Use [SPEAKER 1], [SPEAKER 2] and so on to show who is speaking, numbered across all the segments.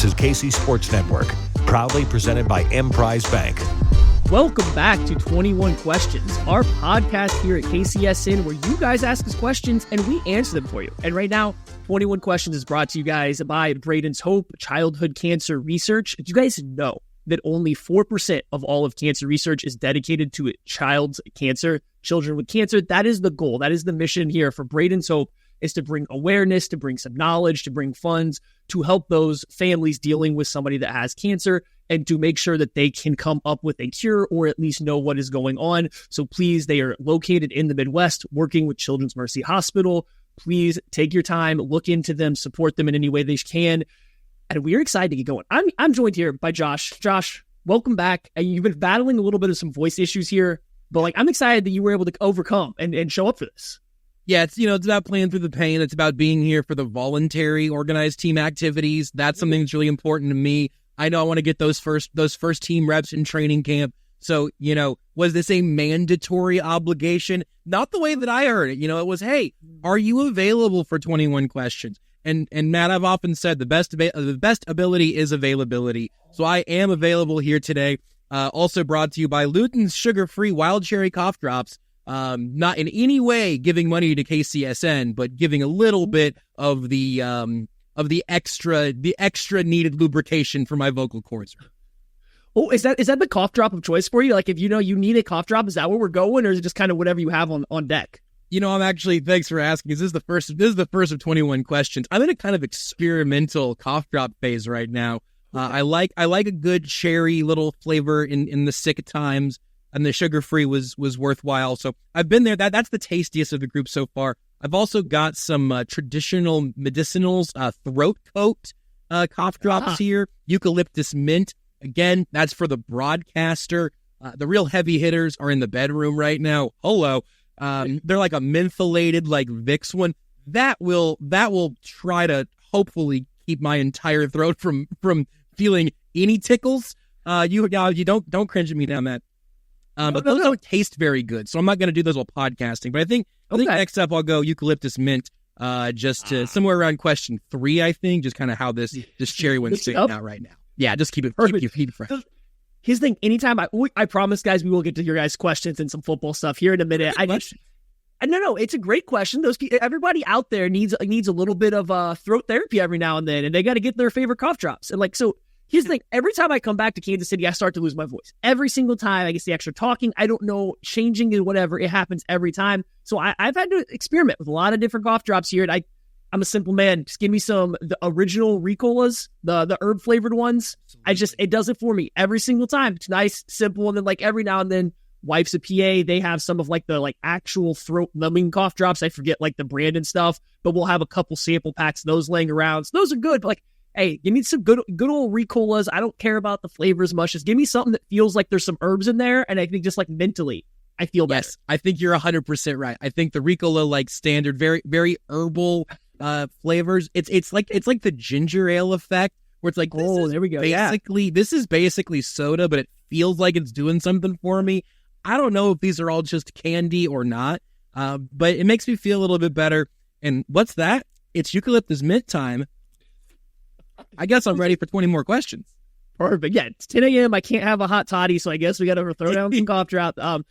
[SPEAKER 1] This is KC Sports Network, proudly presented by Emprise Bank.
[SPEAKER 2] Welcome back to 21 Questions, our podcast here at KCSN where you guys ask us questions and we answer them for you. And right now, 21 Questions is brought to you guys by Braden's Hope Childhood Cancer Research. Did you guys know that only 4% of all of cancer research is dedicated to child's cancer, children with cancer? That is the goal. That is the mission here for Braden's Hope, is to bring awareness, to bring some knowledge, to bring funds, to help those families dealing with somebody that has cancer and to make sure that they can come up with a cure or at least know what is going on. So please, they are located in the Midwest, working with Children's Mercy Hospital. Please take your time, look into them, support them in any way they can. And we are excited to get going. I'm joined here by Josh. Josh, welcome back. You've been battling a little bit of some voice issues here, but I'm excited that you were able to overcome and show up for this.
[SPEAKER 3] Yeah, it's about playing through the pain. It's about being here for the voluntary organized team activities. That's something that's really important to me. I know I want to get those first team reps in training camp. So, was this a mandatory obligation? Not the way that I heard it. It was, hey, are you available for 21 questions? And Matt, I've often said the best ability is availability. So I am available here today. Also brought to you by Luton's sugar-free wild cherry cough drops. Not in any way giving money to KCSN, but giving a little bit of the extra needed lubrication for my vocal cords.
[SPEAKER 2] Oh, is that the cough drop of choice for you? Like, if you need a cough drop, is that where we're going, or is it just kind of whatever you have on deck?
[SPEAKER 3] I'm actually, thanks for asking. This is the first of 21 questions. I'm in a kind of experimental cough drop phase right now. I like a good cherry little flavor in the sick times, and the sugar-free was worthwhile. So I've been there. That's the tastiest of the group so far. I've also got some traditional medicinals, throat coat cough drops here, eucalyptus mint. Again, that's for the broadcaster. The real heavy hitters are in the bedroom right now. Hello. They're like a mentholated, like Vicks one. That will try to hopefully keep my entire throat from feeling any tickles. You don't cringe at me down that. But those don't taste very good, so I'm not going to do those while podcasting. But I think next up I'll go eucalyptus mint, just to somewhere around question 3. I think just kind of how this cherry one's sitting out right now. Yeah, just keep it fresh.
[SPEAKER 2] His thing, anytime I promise, guys, we will get to your guys' questions and some football stuff here in a minute. No, it's a great question. Everybody out there needs a little bit of throat therapy every now and then, and they got to get their favorite cough drops. And so. Here's the thing. Every time I come back to Kansas City, I start to lose my voice. Every single time I get the extra talking, I don't know, changing and whatever. It happens every time. So I've had to experiment with a lot of different cough drops here. And I'm a simple man. Just give me the original Ricolas, the herb flavored ones. It does it for me every single time. It's nice, simple. And then every now and then, Wife's a PA. They have some of the actual throat numbing cough drops. I forget the brand and stuff, but we'll have a couple sample packs of those laying around. So those are good. But hey, give me some good old Ricolas. I don't care about the flavor as much. Just give me something that feels like there's some herbs in there, and I think just mentally, I feel better.
[SPEAKER 3] Yes, I think you're 100% right. I think the Ricola standard, very very herbal flavors. It's like the ginger ale effect, where it's
[SPEAKER 2] there we go.
[SPEAKER 3] This is basically soda, but it feels like it's doing something for me. I don't know if these are all just candy or not, but it makes me feel a little bit better. And what's that? It's eucalyptus mint time. I guess I'm ready for 20 more questions.
[SPEAKER 2] Perfect. Yeah, it's 10 a.m. I can't have a hot toddy, so I guess we got to throw down some cough drop. All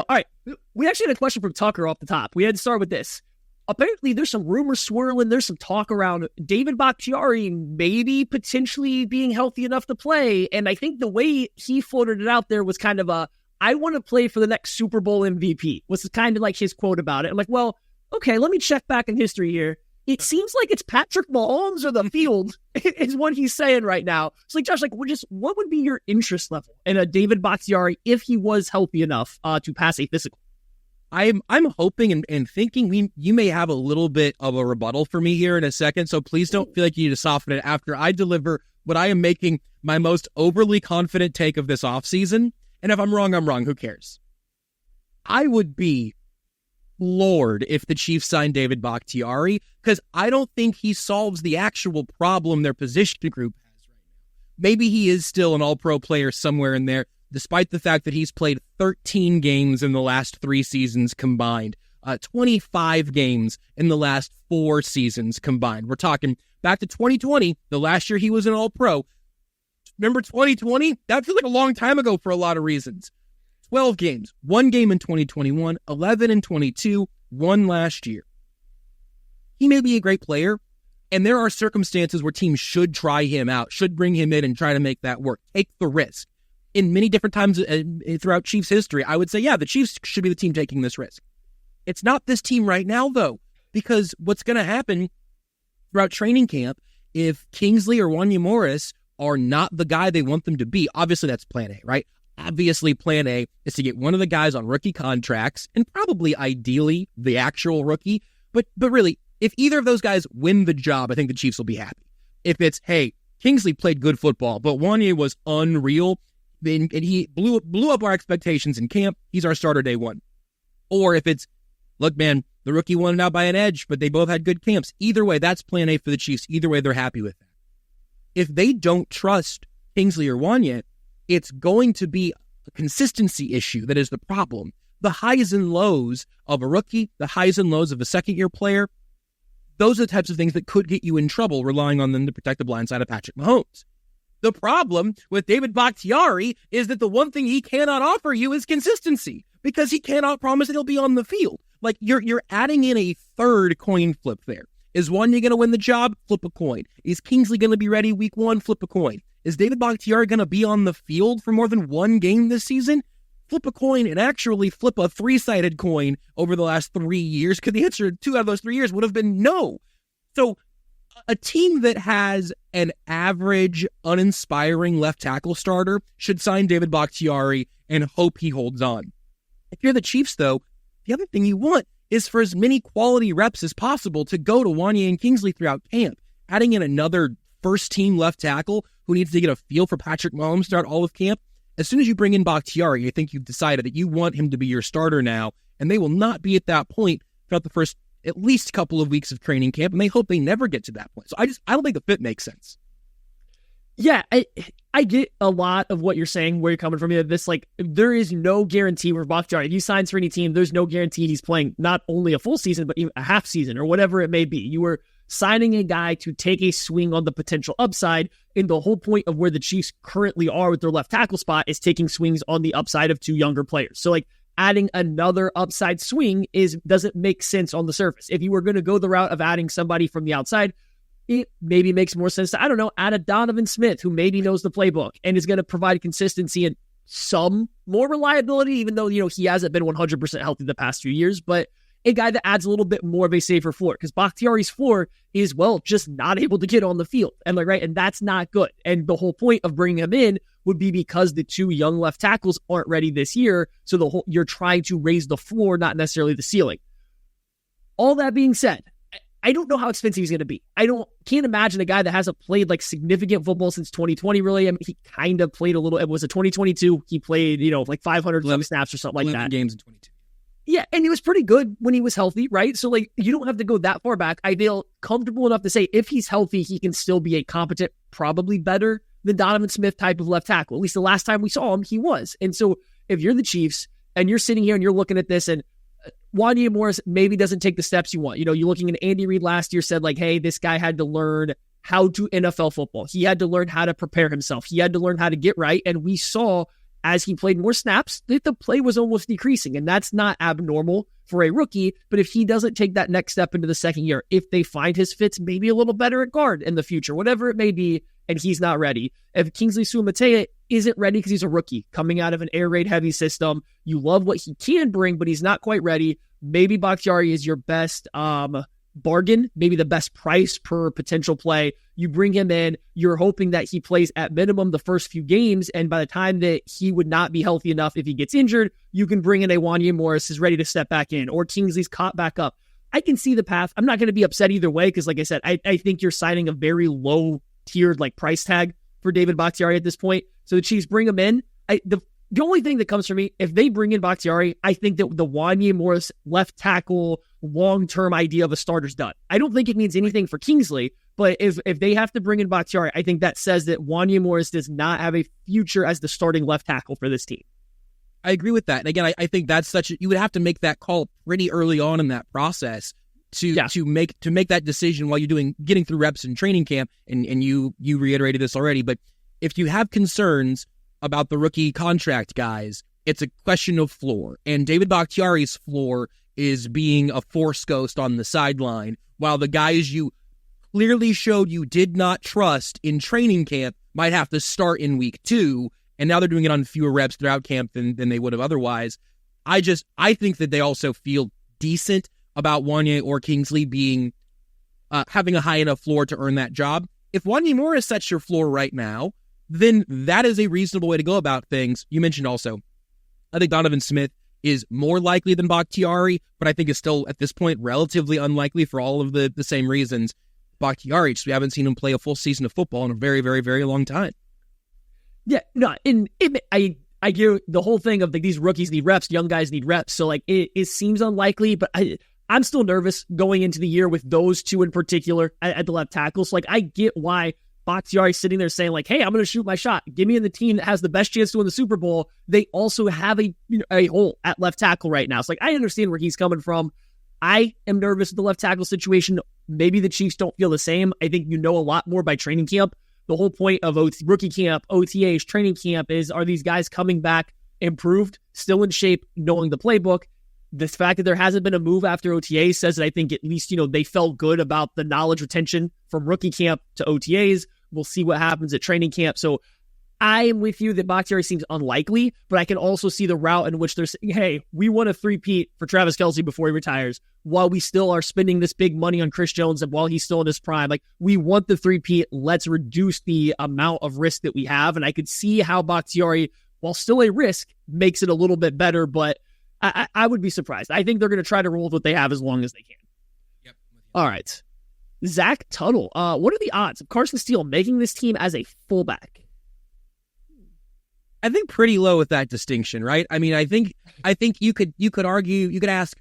[SPEAKER 2] right. We actually had a question from Tucker off the top. We had to start with this. Apparently, there's some rumors swirling. There's some talk around David Bakhtiari maybe potentially being healthy enough to play. And I think the way he floated it out there was kind of I want to play for the next Super Bowl MVP, was kind of his quote about it. I'm well, okay, let me check back in history here. It seems like it's Patrick Mahomes or the field is what he's saying right now. So, Josh, what would be your interest level in a David Bakhtiari if he was healthy enough to pass a physical?
[SPEAKER 3] I'm hoping and thinking you may have a little bit of a rebuttal for me here in a second, so please don't feel like you need to soften it after I deliver what I am making my most overly confident take of this offseason. And if I'm wrong, I'm wrong. Who cares? I would be floored if the Chiefs signed David Bakhtiari, because I don't think he solves the actual problem their position group has right now. Maybe he is still an all-pro player somewhere in there, despite the fact that he's played 13 games in the last 3 seasons combined. 25 games in the last 4 seasons combined. We're talking back to 2020, the last year he was an All-Pro. Remember 2020? That feels like a long time ago for a lot of reasons. 12 games, 1 game in 2021, 11 in 22, 1 last year. He may be a great player, and there are circumstances where teams should try him out, should bring him in and try to make that work. Take the risk. In many different times throughout Chiefs history, I would say, yeah, the Chiefs should be the team taking this risk. It's not this team right now, though, because what's going to happen throughout training camp, if Kingsley or Wanya Morris are not the guy they want them to be, obviously that's plan A, right? Obviously plan A is to get one of the guys on rookie contracts, and probably ideally the actual rookie, but really, if either of those guys win the job, I think the Chiefs will be happy. If it's, hey, Kingsley played good football, but Wanya was unreal, and he blew up our expectations in camp, he's our starter day one. Or if it's, look, man, the rookie won it out by an edge, but they both had good camps. Either way, that's plan A for the Chiefs. Either way, they're happy with that. If they don't trust Kingsley or Wanya, it's going to be a consistency issue that is the problem. The highs and lows of a rookie, the highs and lows of a second-year player, those are the types of things that could get you in trouble relying on them to protect the blind side of Patrick Mahomes. The problem with David Bakhtiari is that the one thing he cannot offer you is consistency, because he cannot promise that he'll be on the field. Like, you're adding in a third coin flip there. Is Wanya going to win the job? Flip a coin. Is Kingsley going to be ready week 1? Flip a coin. Is David Bakhtiari going to be on the field for more than 1 game this season? Flip a coin and actually flip a 3-sided coin over the last 3 years, because the answer 2 out of those 3 years would have been no. So a team that has an average, uninspiring left tackle starter should sign David Bakhtiari and hope he holds on. If you're the Chiefs, though, the other thing you want is for as many quality reps as possible to go to Wanya and Kingsley throughout camp. Adding in another first-team left tackle who needs to get a feel for Patrick Mahomes throughout all of camp, as soon as you bring in Bakhtiari, I think you've decided that you want him to be your starter now, and they will not be at that point throughout the first at least couple of weeks of training camp, and they hope they never get to that point. So I don't think the fit makes sense.
[SPEAKER 2] Yeah, I get a lot of what you're saying, where you're coming from. This, like, there is no guarantee with Bakhtiari. If he signs for any team, there's no guarantee he's playing not only a full season, but even a half season or whatever it may be. You were signing a guy to take a swing on the potential upside, and the whole point of where the Chiefs currently are with their left tackle spot is taking swings on the upside of 2 younger players. So, like, adding another upside swing doesn't make sense on the surface. If you were going to go the route of adding somebody from the outside, it maybe makes more sense to, I don't know, add a Donovan Smith who maybe knows the playbook and is going to provide consistency and some more reliability, even though, he hasn't been 100% healthy the past few years, but a guy that adds a little bit more of a safer floor, because Bakhtiari's floor is, well, just not able to get on the field. And and that's not good. And the whole point of bringing him in would be because the 2 young left tackles aren't ready this year. So you're trying to raise the floor, not necessarily the ceiling. All that being said, I don't know how expensive he's going to be. Can't imagine a guy that hasn't played like significant football since 2020, really. I mean, he kind of played a little. It was a 2022. He played, like 500 snaps or something like
[SPEAKER 3] 11
[SPEAKER 2] that.
[SPEAKER 3] games in 22.
[SPEAKER 2] Yeah, and he was pretty good when he was healthy, right? So, you don't have to go that far back. I feel comfortable enough to say if he's healthy, he can still be a competent, probably better than Donovan Smith type of left tackle. At least the last time we saw him, he was. And so if you're the Chiefs and you're sitting here and you're looking at this and Wanya Morris maybe doesn't take the steps you want. You're looking at Andy Reid last year said, hey, this guy had to learn how to NFL football. He had to learn how to prepare himself. He had to learn how to get right. And we saw as he played more snaps that the play was almost decreasing. And that's not abnormal for a rookie. But if he doesn't take that next step into the second year, if they find his fits maybe a little better at guard in the future, whatever it may be, and he's not ready. If Kingsley Suamataia isn't ready because he's a rookie coming out of an air raid heavy system, you love what he can bring, but he's not quite ready. Maybe Bakhtiari is your best bargain, maybe the best price per potential play. You bring him in, you're hoping that he plays at minimum the first few games, and by the time that he would not be healthy enough if he gets injured, you can bring in a Wanya Morris is ready to step back in, or Kingsley's caught back up. I can see the path. I'm not going to be upset either way, because like I said, I think you're signing a very low-tiered price tag for David Bakhtiari at this point. So the Chiefs bring him in. The only thing that comes from me, if they bring in Bakhtiari, I think that the Wanya Morris left tackle long-term idea of a starter's done. I don't think it means anything for Kingsley, but if they have to bring in Bakhtiari, I think that says that Wanya Morris does not have a future as the starting left tackle for this team.
[SPEAKER 3] I agree with that. And again, I think that's you would have to make that call pretty early on in that process to make that decision while you're getting through reps in training camp. And you reiterated this already, but if you have concerns about the rookie contract guys, it's a question of floor. And David Bakhtiari's floor is being a force ghost on the sideline, while the guys you clearly showed you did not trust in training camp might have to start in week 2, and now they're doing it on fewer reps throughout camp than they would have otherwise. I think that they also feel decent about Wanye or Kingsley being having a high enough floor to earn that job. If Wanye Morris sets your floor right now, then that is a reasonable way to go about things. You mentioned also, I think Donovan Smith is more likely than Bakhtiari, but I think is still, at this point, relatively unlikely for all of the same reasons. Bakhtiari, we haven't seen him play a full season of football in a very, very, very long time.
[SPEAKER 2] Yeah, no, I get the whole thing of these rookies need reps, young guys need reps, so it seems unlikely, but I'm still nervous going into the year with those two in particular at the left tackle. So I get why Bakhtiari's sitting there saying hey, I'm going to shoot my shot. Give me in the team that has the best chance to win the Super Bowl. They also have a hole at left tackle right now. So I understand where he's coming from. I am nervous with the left tackle situation. Maybe the Chiefs don't feel the same. I think a lot more by training camp. The whole point of rookie camp, OTAs, training camp are these guys coming back improved, still in shape, knowing the playbook. The fact that there hasn't been a move after OTA says that I think at least, they felt good about the knowledge retention from rookie camp to OTAs. We'll see what happens at training camp. So I am with you that Bakhtiari seems unlikely, but I can also see the route in which they're saying, hey, we want a three-peat for Travis Kelce before he retires, while we still are spending this big money on Chris Jones and while he's still in his prime. We want the three-peat. Let's reduce the amount of risk that we have. And I could see how Bakhtiari, while still a risk, makes it a little bit better, but I would be surprised. I think they're going to try to roll with what they have as long as they can.
[SPEAKER 3] Yep.
[SPEAKER 2] All right. Zach Tuttle. What are the odds of Carson Steele making this team as a fullback?
[SPEAKER 3] I think pretty low with that distinction, right? I mean, I think you could argue, you could ask,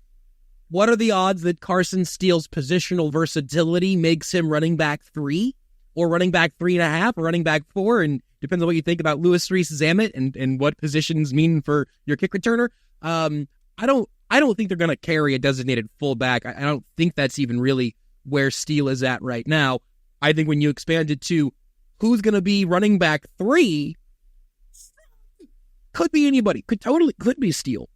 [SPEAKER 3] what are the odds that Carson Steele's positional versatility makes him running back 3 or running back 3.5 or running back 4? And depends on what you think about Louis Reese-Zammit and what positions mean for your kick returner. I don't think they're going to carry a designated fullback. I don't think that's even really where Steele is at right now. I think when you expand it to who's going to be running back 3, could be anybody. Could be Steele.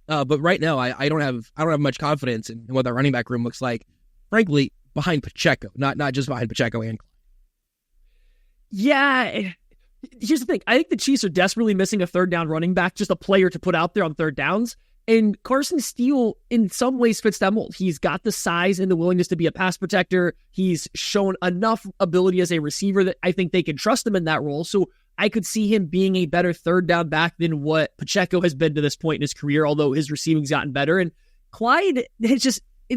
[SPEAKER 3] But right now, I don't have much confidence in what that running back room looks like. Frankly, behind Pacheco, not just behind Pacheco and Clyde.
[SPEAKER 2] Yeah. Here's the thing. I think the Chiefs are desperately missing a third down running back, just a player to put out there on third downs. And Carson Steele, in some ways, fits that mold. He's got the size and the willingness to be a pass protector. He's shown enough ability as a receiver that I think they can trust him in that role. So I could see him being a better third down back than what Pacheco has been to this point in his career, although his receiving's gotten better. And Clyde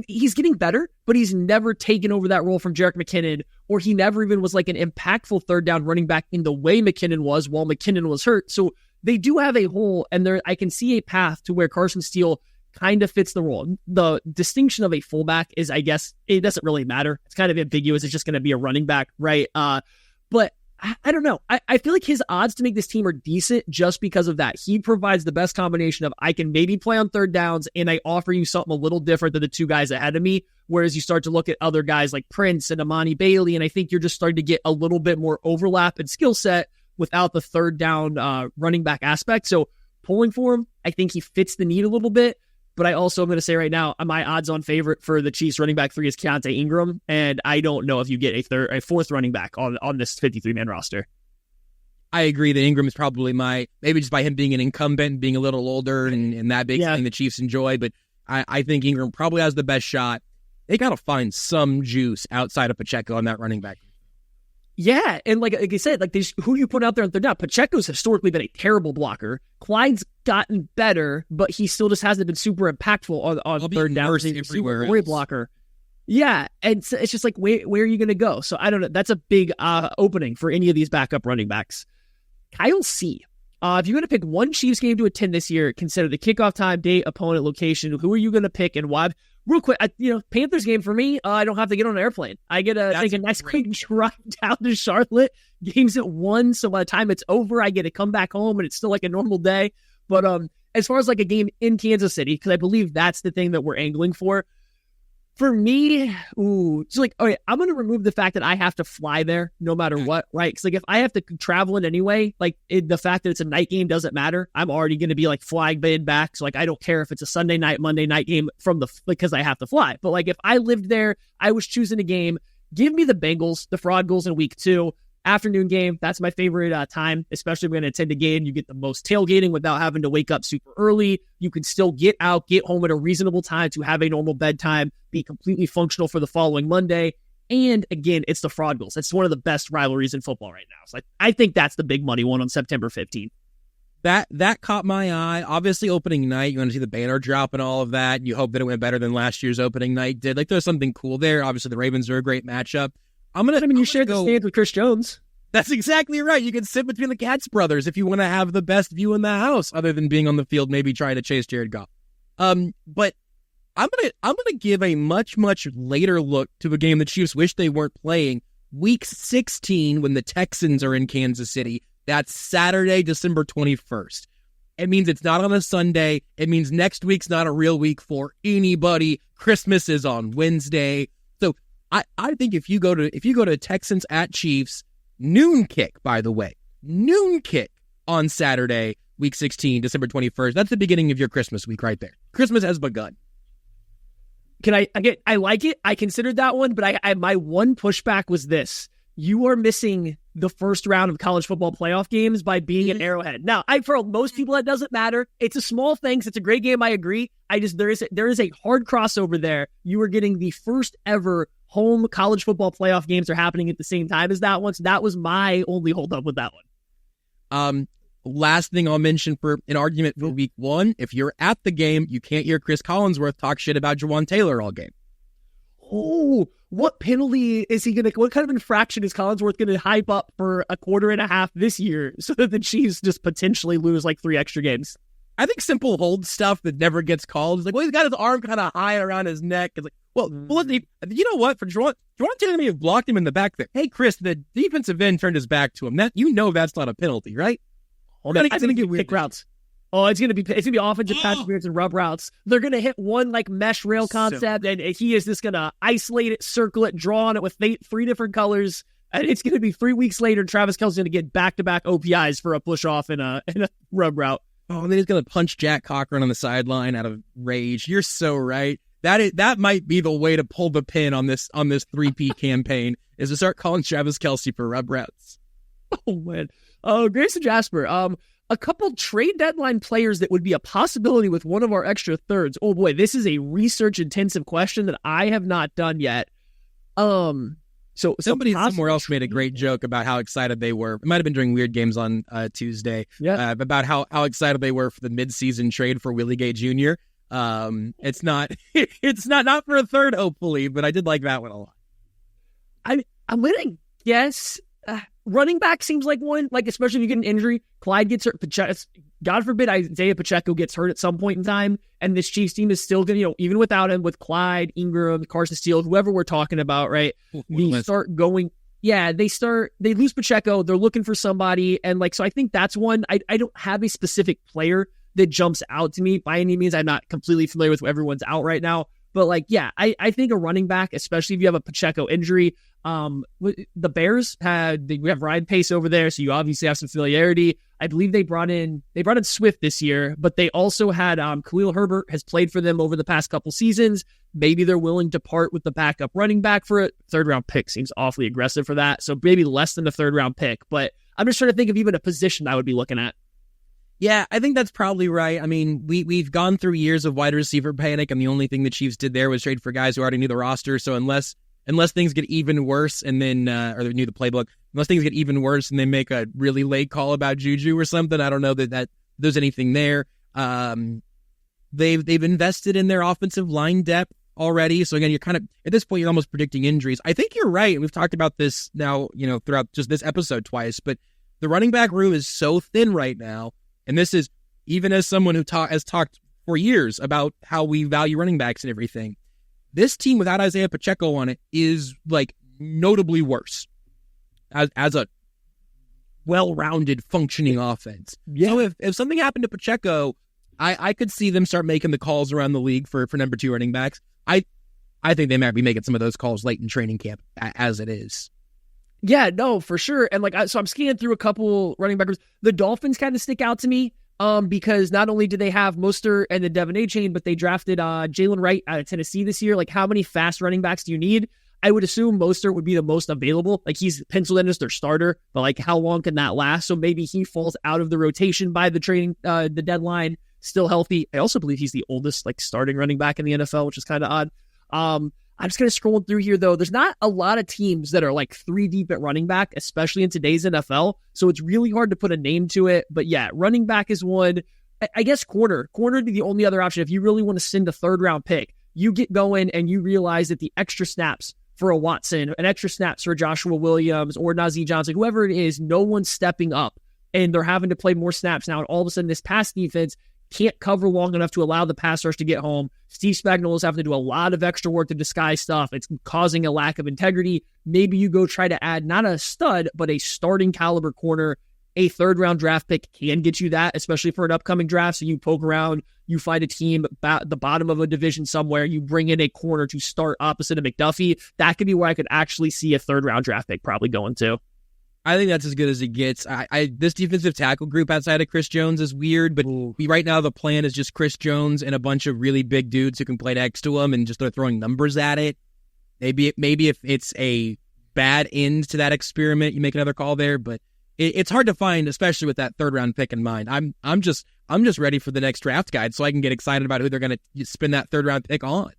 [SPEAKER 2] he's getting better, but he's never taken over that role from Jerick McKinnon, or he never even was an impactful third down running back in the way McKinnon was while McKinnon was hurt. So they do have a hole, and I can see a path to where Carson Steele kind of fits the role. The distinction of a fullback is, I guess, it doesn't really matter. It's kind of ambiguous. It's just going to be a running back, right? But I don't know. I feel like his odds to make this team are decent just because of that. He provides the best combination of I can maybe play on third downs and I offer you something a little different than the two guys ahead of me. Whereas you start to look at other guys like Prince and Amani Bailey, and I think you're just starting to get a little bit more overlap and skill set without the third down running back aspect. So pulling for him, I think he fits the need a little bit. But I also am going to say right now, my odds-on favorite for the Chiefs running back 3 is Keontae Ingram, and I don't know if you get a fourth running back on this 53-man roster.
[SPEAKER 3] I agree that Ingram is probably maybe just by him being an incumbent, being a little older, and that big thing the Chiefs enjoy, but I think Ingram probably has the best shot. They got to find some juice outside of Pacheco on that running back.
[SPEAKER 2] Yeah, and like I said, who you put out there on third down? Pacheco's historically been a terrible blocker. Clyde's gotten better, but he still just hasn't been super impactful on third down. He's a super great blocker. Yeah, and it's just where are you going to go? So I don't know. That's a big opening for any of these backup running backs. Kyle C. If you're going to pick one Chiefs game to attend this year, consider the kickoff time, date, opponent, location. Who are you going to pick and why? Real quick, Panthers game for me, I don't have to get on an airplane. I get to take a nice quick drive down to Charlotte. Game's at 1, so by the time it's over, I get to come back home, and it's still like a normal day. But as far as like a game in Kansas City, because I believe that's the thing that we're angling for me, so like, all right, I'm going to remove the fact that I have to fly there no matter what, right? Because like if I have to travel in anyway, like the fact that it's a night game doesn't matter. I'm already going to be like flying back. So like I don't care if it's a Sunday night, Monday night game because I have to fly. But like if I lived there, I was choosing a game. Give me the Bengals, the fraud goals in week 2. Afternoon game, that's my favorite time, especially when I attend a game. You get the most tailgating without having to wake up super early. You can still get out, get home at a reasonable time to have a normal bedtime, be completely functional for the following Monday. And again, it's the fraud goals. It's one of the best rivalries in football right now. So I think that's the big money one on September 15th.
[SPEAKER 3] That caught my eye. Obviously, opening night, you want to see the banner drop and all of that. You hope that it went better than last year's opening night did. Like, there's something cool there. Obviously, the Ravens are a great matchup.
[SPEAKER 2] You shared the stands with Chris Jones.
[SPEAKER 3] That's exactly right. You can sit between the Katz brothers if you want to have the best view in the house, other than being on the field, maybe trying to chase Jared Goff. But I'm gonna give a much later look to a game the Chiefs wish they weren't playing. Week 16, when the Texans are in Kansas City. That's Saturday, December 21st. It means it's not on a Sunday. It means next week's not a real week for anybody. Christmas is on Wednesday. So I think if you go to Texans at Chiefs, noon kick, by the way, noon kick on Saturday, week 16, December 21st. That's the beginning of your Christmas week right there. Christmas has begun.
[SPEAKER 2] I like it. I considered that one, but my one pushback was this. You are missing the first round of college football playoff games by being at Arrowhead. Now, for most people, that doesn't matter. It's a small thing. It's a great game. I agree. There is a hard crossover there. You are getting the first ever home college football playoff games are happening at the same time as that one. So that was my only holdup with that one.
[SPEAKER 3] Last thing I'll mention for an argument for week 1, if you're at the game, you can't hear Chris Collinsworth talk shit about Jawan Taylor all game.
[SPEAKER 2] Oh, what penalty is he going to, what kind of infraction is Collinsworth going to hype up for a quarter and a half this year so that the Chiefs just potentially lose like 3 extra games?
[SPEAKER 3] I think simple hold stuff that never gets called. It's like, well, he's got his arm kind of high around his neck. It's like, well, you know what? For Jawan Taylor may have blocked him in the back there. Hey, Chris, the defensive end turned his back to him. That's not a penalty, right?
[SPEAKER 2] I think it's going to get weird. Kick routes. Oh, it's gonna be offensive pass interference and rub routes. They're gonna hit one like mesh rail concept, and he is just gonna isolate it, circle it, draw on it with 3 different colors, and it's gonna be 3 weeks later. Travis Kelce's gonna get back-to-back OPIs for a push off and a rub route.
[SPEAKER 3] Oh, and then he's gonna punch Jack Cochran on the sideline out of rage. You're so right. That might be the way to pull the pin on this 3P campaign is to start calling Travis Kelce for rub routes.
[SPEAKER 2] Oh man. Grayson Jasper. A couple trade deadline players that would be a possibility with one of our extra thirds. Oh boy, this is a research-intensive question that I have not done yet. So
[SPEAKER 3] somebody somewhere else made a great joke about how excited they were. It might have been during Weird Games on Tuesday.
[SPEAKER 2] Yeah.
[SPEAKER 3] About how excited they were for the midseason trade for Willie Gay Jr. It's not for a third, hopefully, but I did like that one a lot.
[SPEAKER 2] I'm gonna guess. Running back seems like one, like especially if you get an injury. Clyde gets hurt. God forbid Isaiah Pacheco gets hurt at some point in time, and this Chiefs team is still going to, even without him, with Clyde, Ingram, Carson Steele, whoever we're talking about, right? They lose Pacheco. They're looking for somebody, and so I think that's one. I don't have a specific player that jumps out to me by any means. I'm not completely familiar with everyone's out right now, but I think a running back, especially if you have a Pacheco injury. The Bears we have Ryan Pace over there, so you obviously have some familiarity. I believe they brought in Swift this year, but they also had Khalil Herbert has played for them over the past couple seasons. Maybe they're willing to part with the backup running back for a 3rd-round pick. Seems awfully aggressive for that, so maybe less than a 3rd-round pick. But I'm just trying to think of even a position I would be looking at.
[SPEAKER 3] Yeah, I think that's probably right. I mean, we've gone through years of wide receiver panic, and the only thing the Chiefs did there was trade for guys who already knew the roster. So unless things get even worse and then, or they knew the playbook, unless things get even worse and they make a really late call about Juju or something, I don't know that there's anything there. They've invested in their offensive line depth already. So again, you're kind of, at this point, you're almost predicting injuries. I think you're right. We've talked about this now, throughout just this episode twice, but the running back room is so thin right now. And this is even as someone who has talked for years about how we value running backs and everything. This team without Isaiah Pacheco on it is notably worse as a well-rounded, functioning offense.
[SPEAKER 2] Yeah.
[SPEAKER 3] So if something happened to Pacheco, I could see them start making the calls around the league for number 2 running backs. I think they might be making some of those calls late in training camp as it is.
[SPEAKER 2] Yeah, no, for sure. And so I'm scanning through a couple running backs. The Dolphins kind of stick out to me because not only do they have Mostert and the Devin A chain, but they drafted Jalen Wright out of Tennessee this year. Like, how many fast running backs do you need? I would assume Mostert would be the most available. Like, he's penciled in as their starter, but like, how long can that last? So maybe he falls out of the rotation by the the deadline, still healthy. I also believe he's the oldest starting running back in the NFL, which is kind of odd. I'm just kind of scrolling through here, though. There's not a lot of teams that are 3 deep at running back, especially in today's NFL. So it's really hard to put a name to it. But yeah, running back is one. I guess corner would be the only other option. If you really want to send a 3rd-round pick, you get going and you realize that the extra snaps for a Watson, an extra snaps for Joshua Williams or Najee Johnson, whoever it is, no one's stepping up. And they're having to play more snaps now. And all of a sudden, this pass defense can't cover long enough to allow the pass rush to get home. Steve Spagnuolo's having to do a lot of extra work to disguise stuff. It's causing a lack of integrity. Maybe you go try to add not a stud, but a starting caliber corner. A 3rd-round draft pick can get you that, especially for an upcoming draft. So you poke around, you find a team at the bottom of a division somewhere, you bring in a corner to start opposite of McDuffie. That could be where I could actually see a 3rd-round draft pick probably going to.
[SPEAKER 3] I think that's as good as it gets. This defensive tackle group outside of Chris Jones is weird, but right now the plan is just Chris Jones and a bunch of really big dudes who can play next to him and just start throwing numbers at it. Maybe if it's a bad end to that experiment, you make another call there, but it's hard to find, especially with that 3rd-round pick in mind. I'm just ready for the next draft guide so I can get excited about who they're going to spend that 3rd-round pick on.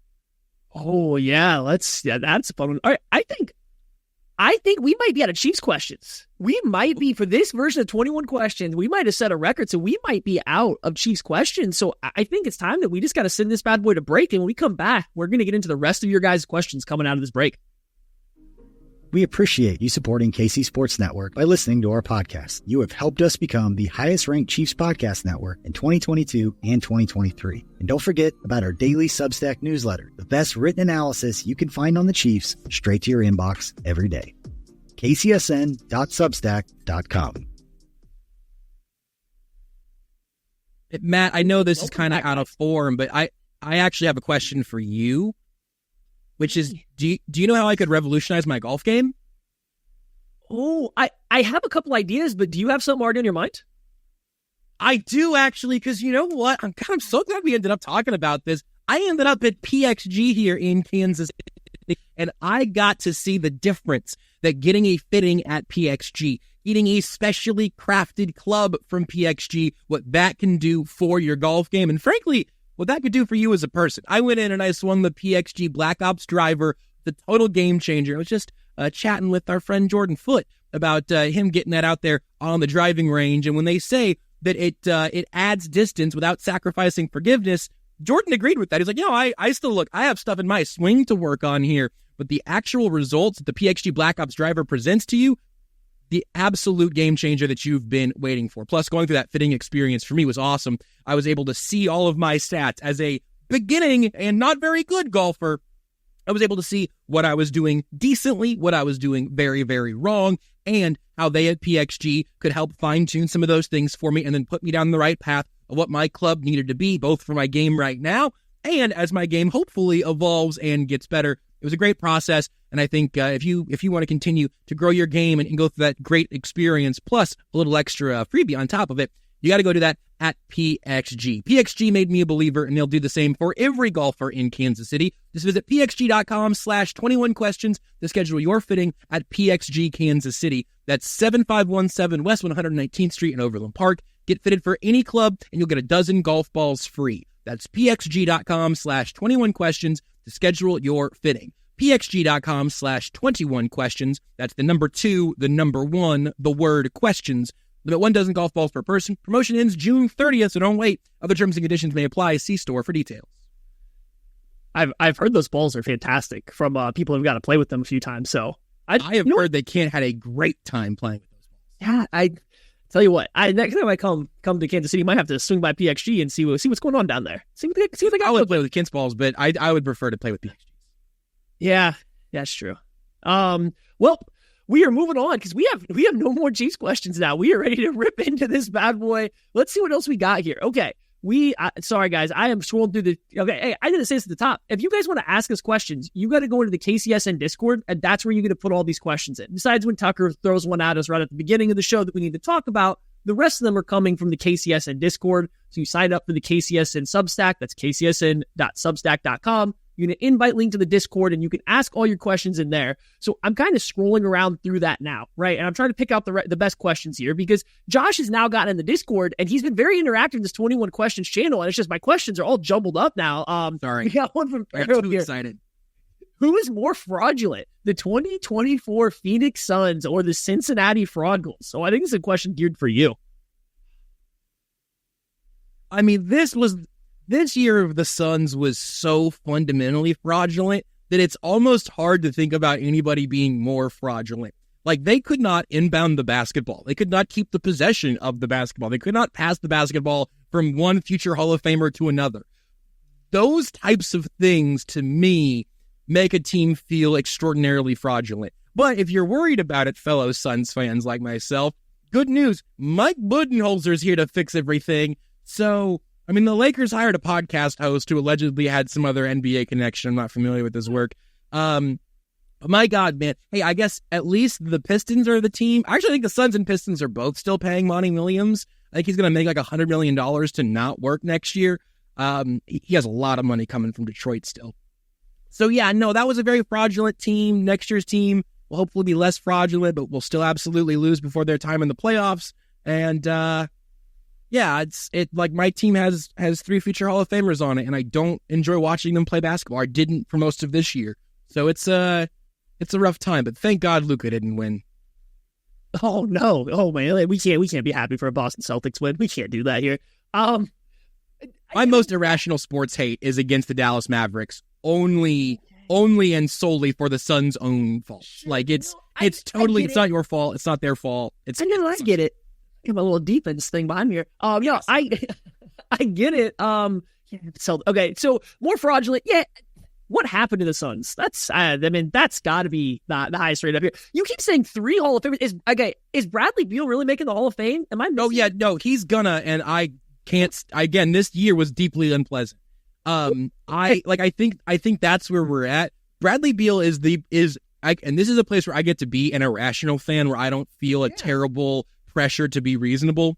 [SPEAKER 2] Oh yeah, that's a fun one. All right, I think we might be out of Chiefs questions. We might be, for this version of 21 questions, we might have set a record, so we might be out of Chiefs questions. So I think it's time that we just got to send this bad boy to break, and when we come back, we're going to get into the rest of your guys' questions coming out of this break.
[SPEAKER 4] We appreciate you supporting KC Sports Network by listening to our podcast. You have helped us become the highest-ranked Chiefs podcast network in 2022 and 2023. And don't forget about our daily Substack newsletter, the best written analysis you can find on the Chiefs straight to your inbox every day. kcsn.substack.com.
[SPEAKER 3] Matt, I know this is kind of out of form, but I actually have a question for you, which is, do you know how I could revolutionize my golf game?
[SPEAKER 2] Oh, I have a couple ideas, but do you have something already on your mind?
[SPEAKER 3] I do, actually, because you know what? I'm so glad we ended up talking about this. I ended up at PXG here in Kansas City, and I got to see the difference that getting a fitting at PXG, eating a specially crafted club from PXG, what that can do for your golf game, and frankly, what that could do for you as a person. I went in and I swung the PXG Black Ops driver, the total game changer. I was just chatting with our friend Jordan Foote about him getting that out there on the driving range. And when they say that it adds distance without sacrificing forgiveness, Jordan agreed with that. He's like, I still look, I have stuff in my swing to work on here, but the actual results that the PXG Black Ops driver presents to you, the absolute game changer that you've been waiting for. Plus, going through that fitting experience for me was awesome. I was able to see all of my stats as a beginning and not very good golfer. I was able to see what I was doing decently, what I was doing very, very wrong, and how they at PXG could help fine-tune some of those things for me and then put me down the right path of what my club needed to be, both for my game right now and as my game hopefully evolves and gets better. It was a great process, and I think if you want to continue to grow your game and go through that great experience, plus a little extra freebie on top of it, you got to go do that at PXG. PXG made me a believer, and they'll do the same for every golfer in Kansas City. Just visit pxg.com/21questions to schedule your fitting at PXG Kansas City. That's 7517 West 119th Street in Overland Park. Get fitted for any club, and you'll get a dozen golf balls free. That's pxg.com/21questions to schedule your fitting. pxg.com/21questions. That's the number 2, the number 1, the word questions. Limit 1 dozen golf balls per person. Promotion ends June 30th, so don't wait. Other terms and conditions may apply. See store for details.
[SPEAKER 2] I've heard those balls are fantastic from people who've got to play with them a few times. So
[SPEAKER 3] I have heard they can't had a great time playing with those balls.
[SPEAKER 2] Yeah, I tell you what. Next time I come to Kansas City, I might have to swing by PXG and see what's going on down there. See what they got.
[SPEAKER 3] I would play with Kent's balls, but I would prefer to play with PXG.
[SPEAKER 2] Yeah, that's true. Well, we are moving on because we have no more Chiefs questions now. We are ready to rip into this bad boy. Let's see what else we got here. Okay. Sorry guys, I am scrolling through okay, hey, I didn't say this at the top. If you guys want to ask us questions, you got to go into the KCSN Discord, and that's where you're going to put all these questions in. Besides when Tucker throws one at us right at the beginning of the show that we need to talk about, the rest of them are coming from the KCSN Discord. So you sign up for the KCSN Substack. That's kcsn.substack.com. You get an invite link to the Discord, and you can ask all your questions in there. So I'm kind of scrolling around through that now, right? And I'm trying to pick out the best questions here because Josh has now gotten in the Discord, and he's been very interactive in this 21 questions channel, and it's just my questions are all jumbled up now.
[SPEAKER 3] Sorry.
[SPEAKER 2] We got one from
[SPEAKER 3] I'm
[SPEAKER 2] Pharaoh
[SPEAKER 3] too
[SPEAKER 2] here.
[SPEAKER 3] excited.
[SPEAKER 2] Who is more fraudulent, the 2024 Phoenix Suns or the Cincinnati Fraud Goals? So I think this is a question geared for you.
[SPEAKER 3] I mean, this year of the Suns was so fundamentally fraudulent that it's almost hard to think about anybody being more fraudulent. Like, they could not inbound the basketball. They could not keep the possession of the basketball. They could not pass the basketball from one future Hall of Famer to another. Those types of things, to me, make a team feel extraordinarily fraudulent. But if you're worried about it, fellow Suns fans like myself, good news. Mike Budenholzer's here to fix everything. So, I mean, the Lakers hired a podcast host who allegedly had some other NBA connection. I'm not familiar with his work. But my God, man. Hey, I guess at least the Pistons are the team. I actually think the Suns and Pistons are both still paying Monty Williams. I think he's going to make like $100 million to not work next year. He has a lot of money coming from Detroit still. So, yeah, no, that was a very fraudulent team. Next year's team will hopefully be less fraudulent, but will still absolutely lose before their time in the playoffs. And, yeah, it's like my team has 3 future Hall of Famers on it, and I don't enjoy watching them play basketball. I didn't for most of this year. So it's a rough time, but thank God Luka didn't win.
[SPEAKER 2] Oh no. Oh man, we can't be happy for a Boston Celtics win. We can't do that here.
[SPEAKER 3] My most irrational sports hate is against the Dallas Mavericks, only and solely for the Suns' own fault. Like it's totally it's not your fault. It's not their fault.
[SPEAKER 2] I get it. I have a little defense thing behind me here.
[SPEAKER 3] Yes.
[SPEAKER 2] I get it. So okay, so more fraudulent. Yeah. What happened to the Suns? That's got to be the highest rate up here. You keep saying 3 Hall of Famers. Is Bradley Beal really making the Hall of Fame? Am I missing?
[SPEAKER 3] Oh yeah, no, he's gonna, and I can't. Again, this year was deeply unpleasant. I think that's where we're at. Bradley Beal and this is a place where I get to be an irrational fan, where I don't feel a terrible pressure to be reasonable.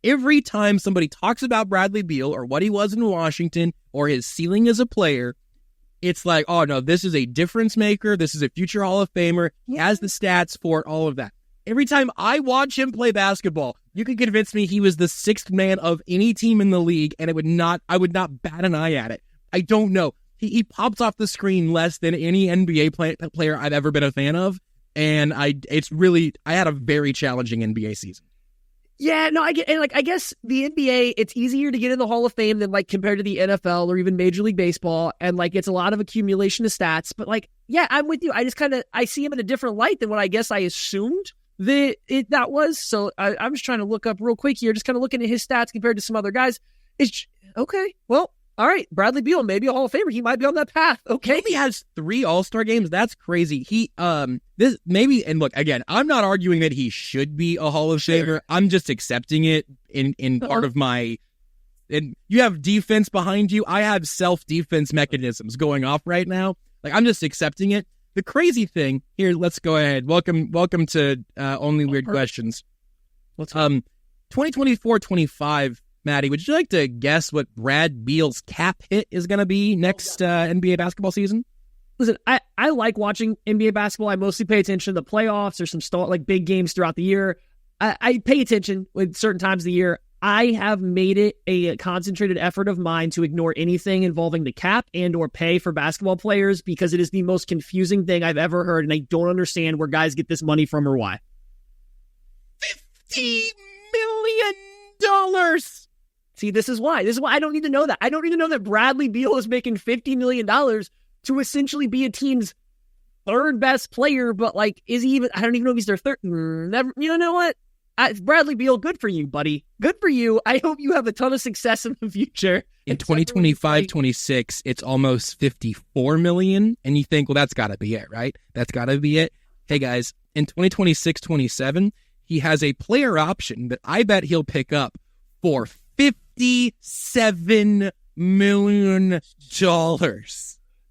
[SPEAKER 3] Every time somebody talks about Bradley Beal or what he was in Washington or his ceiling as a player, it's like, oh no, this is a difference maker. This is a future Hall of Famer. He has the stats for it, all of that. Every time I watch him play basketball, you can convince me he was the 6th man of any team in the league, and I would not bat an eye at it. I don't know. He pops off the screen less than any NBA player I've ever been a fan of, and I had a very challenging NBA season.
[SPEAKER 2] Yeah, no, I get, and I guess the NBA, it's easier to get in the Hall of Fame than compared to the NFL or even Major League Baseball, and it's a lot of accumulation of stats. But yeah, I'm with you. I just I see him in a different light than what I guess I assumed that was. So I'm just trying to look up real quick here, just kind of looking at his stats compared to some other guys. It's okay. Well, all right, Bradley Beal, maybe a Hall of Famer. He might be on that path. Okay,
[SPEAKER 3] he has 3 All-Star games. That's crazy. And look, again, I'm not arguing that he should be a Hall of Famer. I'm just accepting it in part of my. And you have defense behind you. I have self-defense mechanisms going off right now. I'm just accepting it. The crazy thing here. Let's go ahead. Welcome to Only Weird Questions. 2024-25. Maddie, would you like to guess what Brad Beal's cap hit is going to be next NBA basketball season?
[SPEAKER 2] Listen, I like watching NBA basketball. I mostly pay attention to the playoffs or some big games throughout the year. I pay attention with certain times of the year. I have made it a concentrated effort of mine to ignore anything involving the cap and or pay for basketball players because it is the most confusing thing I've ever heard, and I don't understand where guys get this money from or why.
[SPEAKER 3] $50 million!
[SPEAKER 2] See, this is why I don't need to know that. I don't need to know that Bradley Beal is making $50 million to essentially be a team's 3rd best player, but is he even, I don't even know if he's their 3rd. Never, you know what? Bradley Beal, good for you, buddy. Good for you. I hope you have a ton of success in the future.
[SPEAKER 3] In 2025-26, it's almost $54 million, and you think, well, that's got to be it, right? That's got to be it. hey guys, in 2026-27, he has a player option that I bet he'll pick up for $57 million.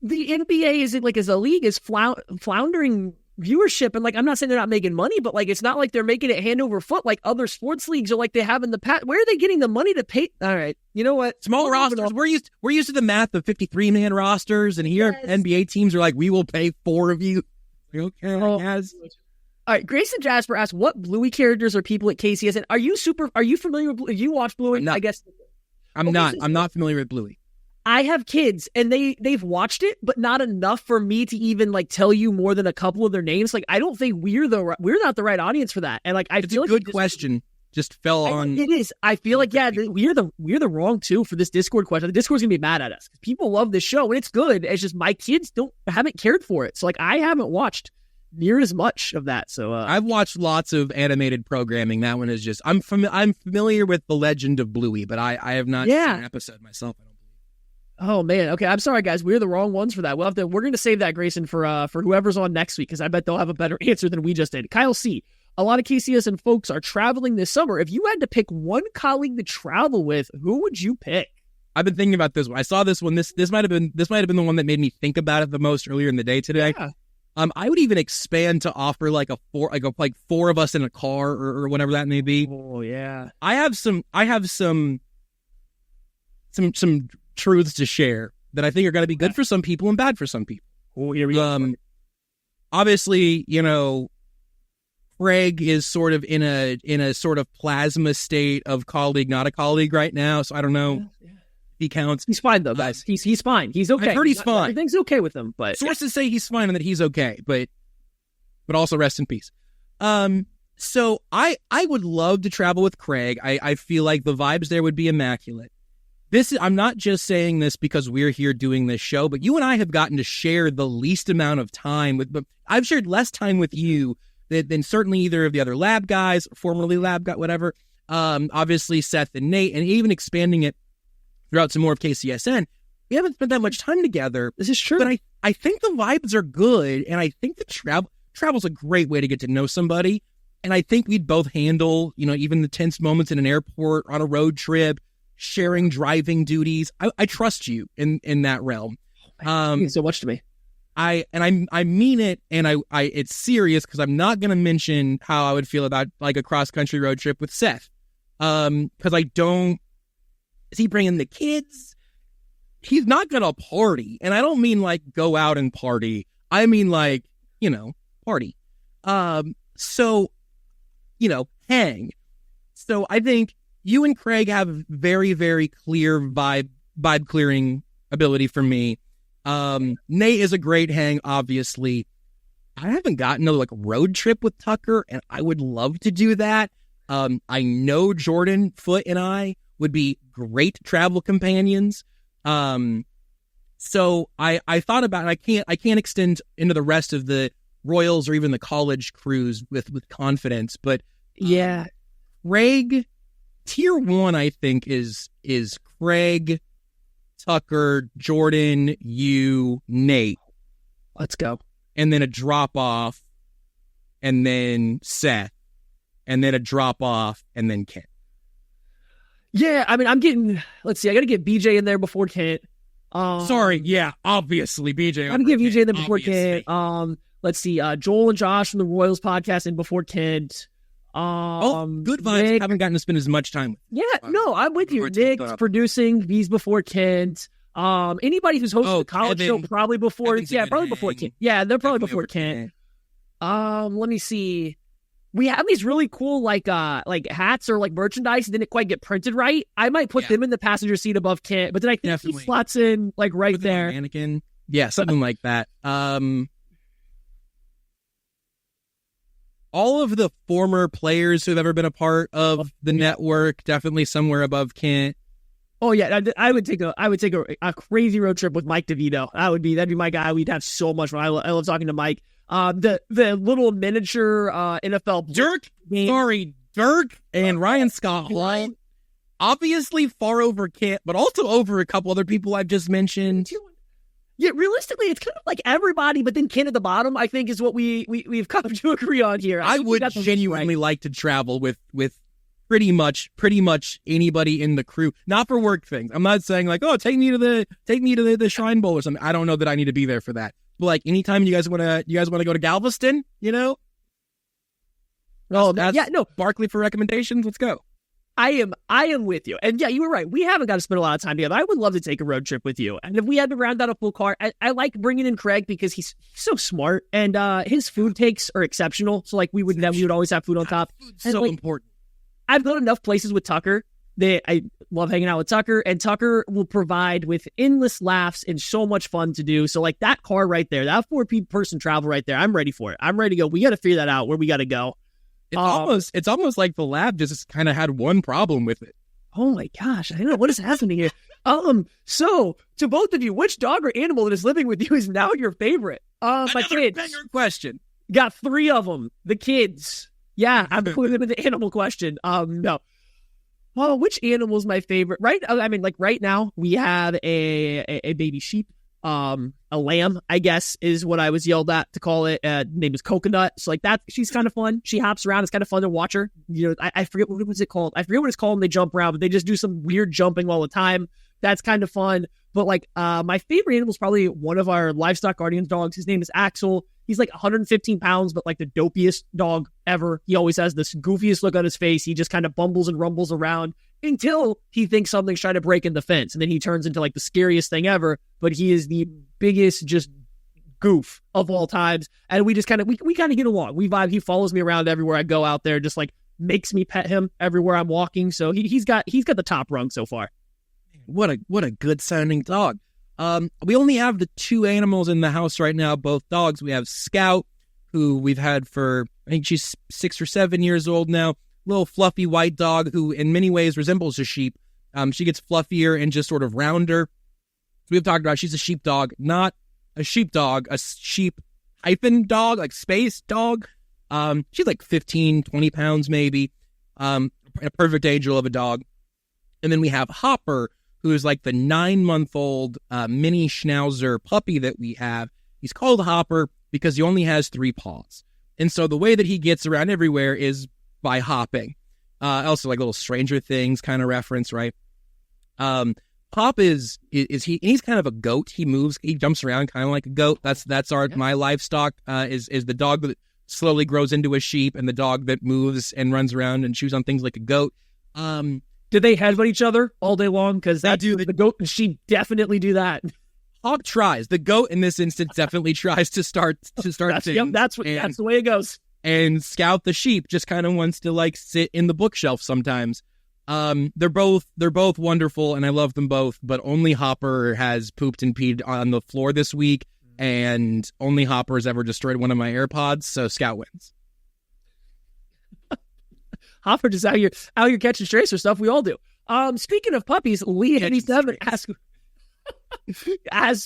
[SPEAKER 2] The NBA as a league is floundering viewership, and I'm not saying they're not making money, but it's not like they're making it hand over foot like other sports leagues or they have in the past. Where are they getting the money to pay? All right, you know what?
[SPEAKER 3] Small rosters. We're used to the math of 53-man rosters, and here NBA teams are we will pay 4 of you. Okay, I guess.
[SPEAKER 2] All right, Grayson Jasper asked, what Bluey characters are people at KCSN? Are you familiar with Bluey? You watch Bluey? I guess.
[SPEAKER 3] I'm not familiar with Bluey.
[SPEAKER 2] I have kids, and they've watched it, but not enough for me to even tell you more than a couple of their names. I don't think we're not the right audience for that. And I feel
[SPEAKER 3] it's a good question. Just fell on.
[SPEAKER 2] It is. I feel we're the wrong two for this Discord question. The Discord's gonna be mad at us. People love this show, and it's good. It's just my kids haven't cared for it. So I haven't watched near as much of that. So
[SPEAKER 3] I've watched lots of animated programming. That one is just I'm familiar with the legend of Bluey, but I have not seen an episode myself.
[SPEAKER 2] Oh man, okay. I'm sorry, guys. We're the wrong ones for that. We're going to save that, Grayson, for whoever's on next week, because I bet they'll have a better answer than we just did. Kyle C. A lot of KCSN folks are traveling this summer. If you had to pick one colleague to travel with, who would you pick?
[SPEAKER 3] I've been thinking about this one. I saw this one. This might have been the one that made me think about it the most earlier in the day today.
[SPEAKER 2] Yeah.
[SPEAKER 3] I would even expand to offer four of us in a car or whatever that may be.
[SPEAKER 2] Oh yeah.
[SPEAKER 3] I have some truths to share that I think are going to be good for some people and bad for some people.
[SPEAKER 2] Oh, here we go.
[SPEAKER 3] Obviously, Craig is sort of in a sort of plasma state of colleague, not a colleague right now. So I don't know if he counts.
[SPEAKER 2] He's fine though, guys. He's fine. He's okay.
[SPEAKER 3] I've heard he's fine.
[SPEAKER 2] Everything's okay with him, but
[SPEAKER 3] sources say he's fine and that he's okay, but also rest in peace. So I would love to travel with Craig. I feel like the vibes there would be immaculate. I'm not just saying this because we're here doing this show, but you and I have gotten to share the least amount of time with. But I've shared less time with you than certainly either of the other lab guys, formerly lab guy, whatever. Obviously Seth and Nate, and even expanding it throughout some more of KCSN. We haven't spent that much time together.
[SPEAKER 2] This is true,
[SPEAKER 3] but I think the vibes are good, and I think the travel's a great way to get to know somebody. And I think we'd both handle, even the tense moments in an airport, on a road trip, sharing driving duties. I trust you in that realm.
[SPEAKER 2] It means so much to me.
[SPEAKER 3] I mean it, and I it's serious, because I'm not going to mention how I would feel about a cross country road trip with Seth. Because I don't. Is he bringing the kids? He's not going to party, and I don't mean go out and party. I mean party. So hang. So I think you and Craig have very, very clear vibe clearing ability for me. Nate is a great hang, obviously. I haven't gotten another road trip with Tucker, and I would love to do that. I know Jordan Foote and I would be great travel companions. So I thought about it. I can't extend into the rest of the Royals or even the college crews with confidence, but
[SPEAKER 2] yeah,
[SPEAKER 3] Craig, tier 1, I think is Craig, Tucker, Jordan, you, Nate.
[SPEAKER 2] Let's go.
[SPEAKER 3] And then a drop off, and then Seth, and then a drop off, and then Kent.
[SPEAKER 2] Yeah, I mean, let's see, I got to get BJ in there before Kent.
[SPEAKER 3] Sorry, yeah, obviously BJ.
[SPEAKER 2] I'm going to get BJ in there before Kent. Let's see, Joel and Josh from the Royals podcast in before Kent.
[SPEAKER 3] Good vibes.
[SPEAKER 2] Nick,
[SPEAKER 3] haven't gotten to spend as much time with.
[SPEAKER 2] Yeah, no, I'm with you. Nick's producing. He's before Kent. Anybody who's hosted the college show probably before. Probably before Kent. Yeah, they're probably before Kent. Let me see. We have these really cool hats or merchandise that didn't quite get printed right. I might put them in the passenger seat above Kent, but then I think he slots in right there.
[SPEAKER 3] Mannequin. Yeah, something like that. All of the former players who've ever been a part of the network, definitely somewhere above Kent.
[SPEAKER 2] Oh yeah, I would take a crazy road trip with Mike DeVito. That'd be my guy. We'd have so much fun. I love talking to Mike. The little miniature NFL
[SPEAKER 3] Dirk and Ryan Scott Hall, obviously far over Kent, but also over a couple other people I've just mentioned.
[SPEAKER 2] Yeah, realistically, it's kind of like everybody, but then kin at the bottom, I think, is what we've come to agree on here.
[SPEAKER 3] I would genuinely like to travel with pretty much anybody in the crew, not for work things. I'm not saying like, oh, take me to the Shrine Bowl or something. I don't know that I need to be there for that. But like anytime you guys want to go to Galveston, you know?
[SPEAKER 2] Oh,
[SPEAKER 3] no. Barkley for recommendations. Let's go.
[SPEAKER 2] I am with you. And yeah, you were right. We haven't got to spend a lot of time together. I would love to take a road trip with you. And if we had to round out a full car, I like bringing in Craig because he's so smart and his food takes are exceptional. So like we would always have food on top.
[SPEAKER 3] Food's so important.
[SPEAKER 2] I've gone enough places with Tucker. I love hanging out with Tucker, and Tucker will provide with endless laughs and so much fun to do. So like that car right there, that 4-person travel right there, I'm ready for it. I'm ready to go. We got to figure that out where we got to go.
[SPEAKER 3] It's almost like the lab just kind of had one problem with it.
[SPEAKER 2] Oh my gosh, I don't know what is happening here. So to both of you, which dog or animal that is living with you is now your favorite? My kids.
[SPEAKER 3] Banger question.
[SPEAKER 2] Got 3 of them. The kids. Yeah, I'm putting them in the animal question. No. Oh, which animal is my favorite? Right. I mean, like right now we have a baby sheep. A lamb, I guess, is what I was yelled at to call it. Name is Coconut. So like that, she's kind of fun. She hops around. It's kind of fun to watch her. You know, I forget what was it called. I forget what it's called when they jump around, but they just do some weird jumping all the time. That's kind of fun. But like, my favorite animal is probably one of our livestock guardians dogs. His name is Axel. He's like 115 pounds, but like the dopiest dog ever. He always has this goofiest look on his face. He just kind of bumbles and rumbles around until he thinks something's trying to break in the fence. And then he turns into like the scariest thing ever. But he is the biggest just goof of all times. And we just kind of, we kind of get along. We vibe. He follows me around everywhere I go out there, just like makes me pet him everywhere I'm walking. So he's got the top rung so far.
[SPEAKER 3] What a good sounding dog. We only have the 2 animals in the house right now, both dogs. We have Scout, who we've had for, I think she's 6 or 7 years old now. Little fluffy white dog who in many ways resembles a sheep. She gets fluffier and just sort of rounder. We've talked about she's a sheep dog, not a sheepdog, a sheep hyphen dog, like space dog. She's like 15, 20 pounds maybe. A perfect angel of a dog. And then we have Hopper, who is like the 9-month-old mini schnauzer puppy that we have. He's called Hopper because he only has 3 paws. And so the way that he gets around everywhere is by hopping. Also like little Stranger Things kind of reference, right? Pop he's kind of a goat. He jumps around kind of like a goat. That's my livestock is the dog that slowly grows into a sheep and the dog that moves and runs around and chews on things like a goat.
[SPEAKER 2] Do they headbutt each other all day long? Because the goat and sheep definitely do that.
[SPEAKER 3] Hawk tries. The goat in this instance definitely tries to start things.
[SPEAKER 2] That's the way it goes.
[SPEAKER 3] And Scout the sheep just kind of wants to like sit in the bookshelf sometimes. They're both wonderful and I love them both, but only Hopper has pooped and peed on the floor this week, and only Hopper has ever destroyed one of my AirPods, so Scout wins.
[SPEAKER 2] Hopper just out here catching strays for stuff we all do. Speaking of puppies, Lee 87 asks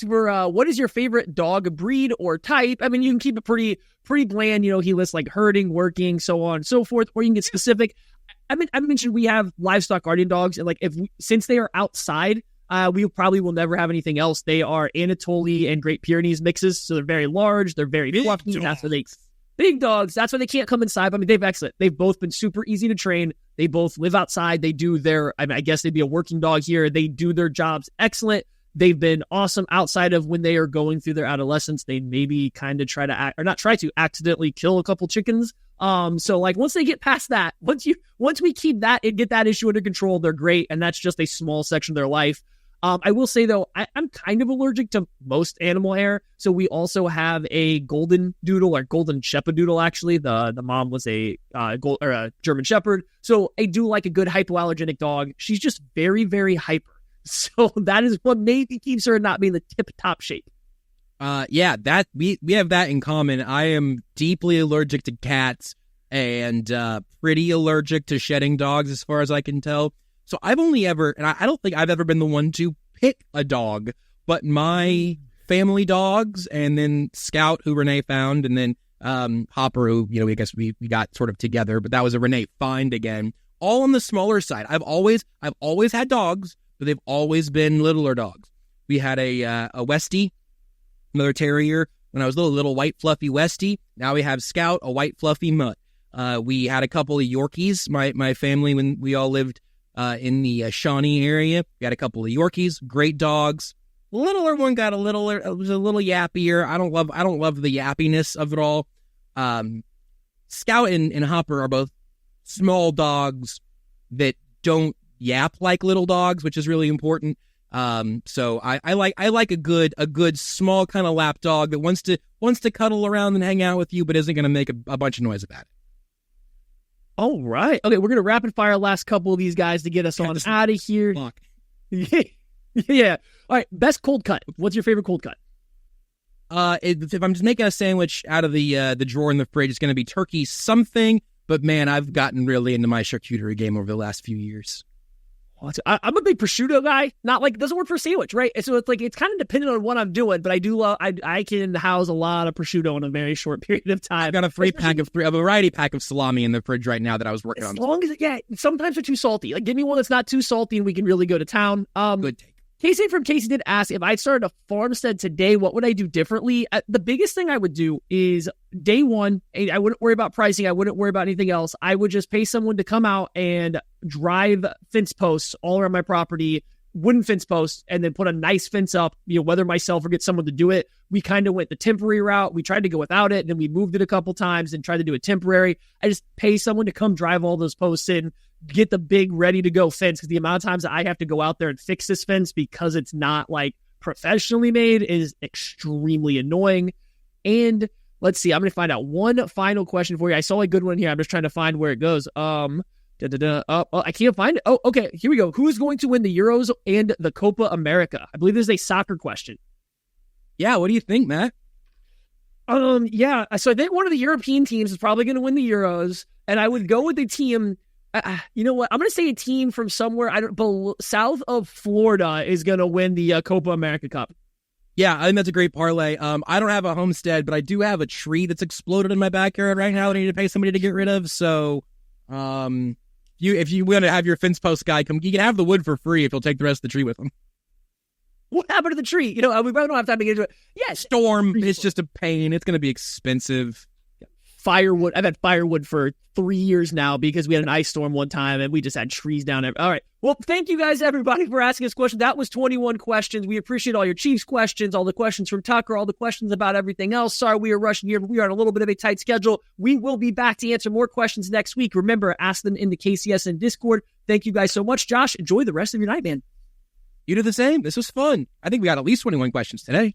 [SPEAKER 2] for what is your favorite dog breed or type? I mean, you can keep it pretty bland. You know, he lists like herding, working, so on and so forth, or you can get specific. I mentioned we have livestock guardian dogs, and like since they are outside, we probably will never have anything else. They are Anatoly and Great Pyrenees mixes, so they're very large, they're very fluffy. That's why big dogs. That's why they can't come inside. I mean, they've both been super easy to train. They both live outside. They do I guess they'd be a working dog here. They do their jobs excellent. They've been awesome outside of when they are going through their adolescence. They maybe kind of accidentally kill a couple chickens. So like once they get past that, once we keep that and get that issue under control, they're great. And that's just a small section of their life. I will say though, I'm kind of allergic to most animal hair. So we also have a golden doodle, or golden shepadoodle. Actually, the mom was a German shepherd. So I do like a good hypoallergenic dog. She's just very, very hyper. So that is what maybe keeps her not being the tip-top shape.
[SPEAKER 3] That we have that in common. I am deeply allergic to cats and pretty allergic to shedding dogs as far as I can tell. So I've only ever, and I don't think I've ever been the one to pick a dog, but my family dogs, and then Scout, who Renee found, and then Hopper, who, I guess we got sort of together, but that was a Renee find again, all on the smaller side. I've always had dogs, but they've always been littler dogs. We had a Westie another terrier. When I was little white fluffy Westie. Now we have Scout, a white fluffy mutt. We had a couple of Yorkies. My family, when we all lived in the Shawnee area, we had a couple of Yorkies. Great dogs. The littler one got was a little yappier. I don't love the yappiness of it all. Scout and Hopper are both small dogs that don't yap like little dogs, which is really important. So I like a good small kind of lap dog that wants to cuddle around and hang out with you, but isn't going to make a bunch of noise about it.
[SPEAKER 2] All right. Okay, we're going to rapid fire last couple of these guys to get us on out of here. Yeah. All right, best cold cut. What's your favorite cold cut?
[SPEAKER 3] If I'm just making a sandwich out of the drawer in the fridge, it's going to be turkey something. But man, I've gotten really into my charcuterie game over the last few years.
[SPEAKER 2] I'm a big prosciutto guy. Not like it doesn't work for a sandwich, right? So it's like it's kind of dependent on what I'm doing, but I do love. I can house a lot of prosciutto in a very short period of time.
[SPEAKER 3] I've got a variety pack of salami in the fridge right now that I was working on.
[SPEAKER 2] As long as sometimes they're too salty. Like give me one that's not too salty, and we can really go to town.
[SPEAKER 3] Good take.
[SPEAKER 2] Casey from Casey did ask, if I started a farmstead today, what would I do differently? The biggest thing I would do is day one, I wouldn't worry about pricing. I wouldn't worry about anything else. I would just pay someone to come out and drive fence posts all around my property, wooden fence posts, and then put a nice fence up, whether myself or get someone to do it. We kind of went the temporary route. We tried to go without it, and then we moved it a couple times and tried to do it temporary. I just pay someone to come drive all those posts in, get the big ready-to-go fence, because the amount of times that I have to go out there and fix this fence because it's not, like, professionally made is extremely annoying. And let's see, I'm going to find out one final question for you. I saw a good one here. I'm just trying to find where it goes. I can't find it. Oh, okay, here we go. Who is going to win the Euros and the Copa America? I believe this is a soccer question.
[SPEAKER 3] Yeah, what do you think, Matt?
[SPEAKER 2] Yeah, so I think one of the European teams is probably going to win the Euros, and I would go with the team... you know what? I'm going to say a team from somewhere south of Florida is going to win the Copa America Cup.
[SPEAKER 3] Yeah, I think that's a great parlay. I don't have a homestead, but I do have a tree that's exploded in my backyard right now that I need to pay somebody to get rid of. So, if you want to have your fence post guy come, you can have the wood for free if he'll take the rest of the tree with him.
[SPEAKER 2] What happened to the tree? We probably don't have time to get into it. Yeah,
[SPEAKER 3] storm. It's just a pain. It's going to be expensive.
[SPEAKER 2] Firewood. I've had firewood for 3 years now because we had an ice storm one time and we just had trees down there. All right. Well, thank you guys, everybody, for asking us questions. That was 21 questions. We appreciate all your Chiefs questions, all the questions from Tucker, all the questions about everything else. Sorry we are rushing here, but we are on a little bit of a tight schedule. We will be back to answer more questions next week. Remember, ask them in the KCSN Discord. Thank you guys so much. Josh, enjoy the rest of your night, man.
[SPEAKER 3] You do the same. This was fun. I think we got at least 21 questions today.